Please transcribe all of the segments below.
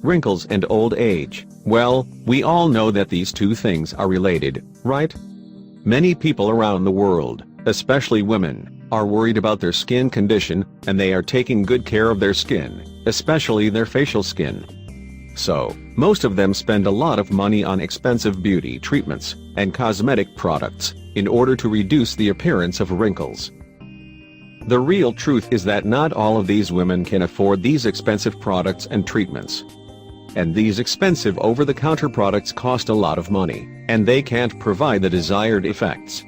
Wrinkles and old age. Well, we all know that these two things are related, right? Many people around the world, especially women, are worried about their skin condition, and they are taking good care of their skin, especially their facial skin. So, most of them spend a lot of money on expensive beauty treatments and cosmetic products in order to reduce the appearance of wrinkles. The real truth is that not all of these women can afford these expensive products and treatments. And these expensive over-the-counter products cost a lot of money, and they can't provide the desired effects.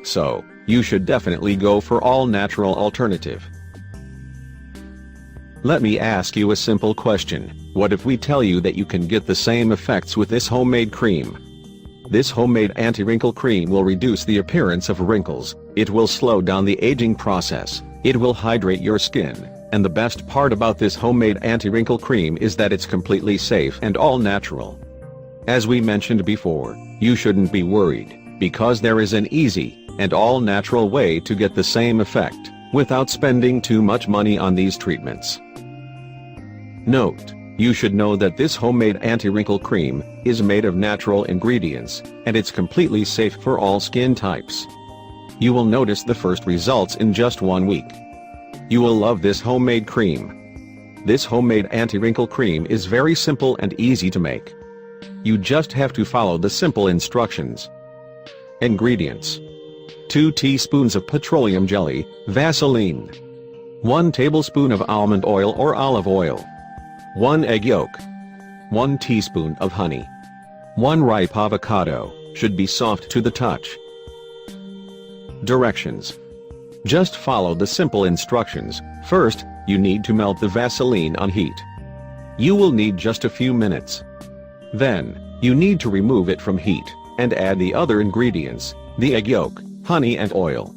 So, you should definitely go for all-natural alternative. Let me ask you a simple question. What if we tell you that you can get the same effects with this homemade cream? This homemade anti-wrinkle cream will reduce the appearance of wrinkles, it will slow down the aging process, it will hydrate your skin, and the best part about this homemade anti-wrinkle cream is that it's completely safe and all natural. As we mentioned before, you shouldn't be worried, because there is an easy and all-natural way to get the same effect, without spending too much money on these treatments. Note: you should know that this homemade anti-wrinkle cream is made of natural ingredients, and it's completely safe for all skin types. You will notice the first results in just 1 week. You will love this homemade cream. This homemade anti-wrinkle cream is very simple and easy to make. You just have to follow the simple instructions. Ingredients: 2 teaspoons of petroleum jelly, Vaseline. 1 tablespoon of almond oil or olive oil. 1 egg yolk. 1 teaspoon of honey. 1 ripe avocado, should be soft to the touch. Directions: just follow the simple instructions. First, you need to melt the Vaseline on heat. You will need just a few minutes. Then, you need to remove it from heat, and add the other ingredients, the egg yolk, honey and oil.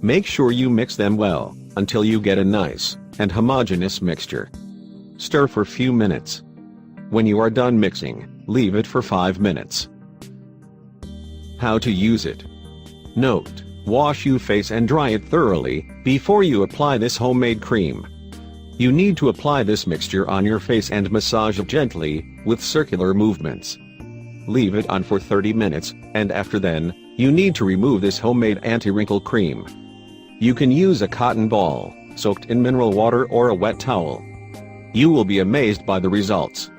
Make sure you mix them well, until you get a nice and homogeneous mixture. Stir for few minutes. When you are done mixing, leave it for 5 minutes. How to use it. Note: wash your face and dry it thoroughly before you apply this homemade cream. You need to apply this mixture on your face and massage it gently, with circular movements. Leave it on for 30 minutes, and after then, you need to remove this homemade anti-wrinkle cream. You can use a cotton ball, soaked in mineral water or a wet towel. You will be amazed by the results.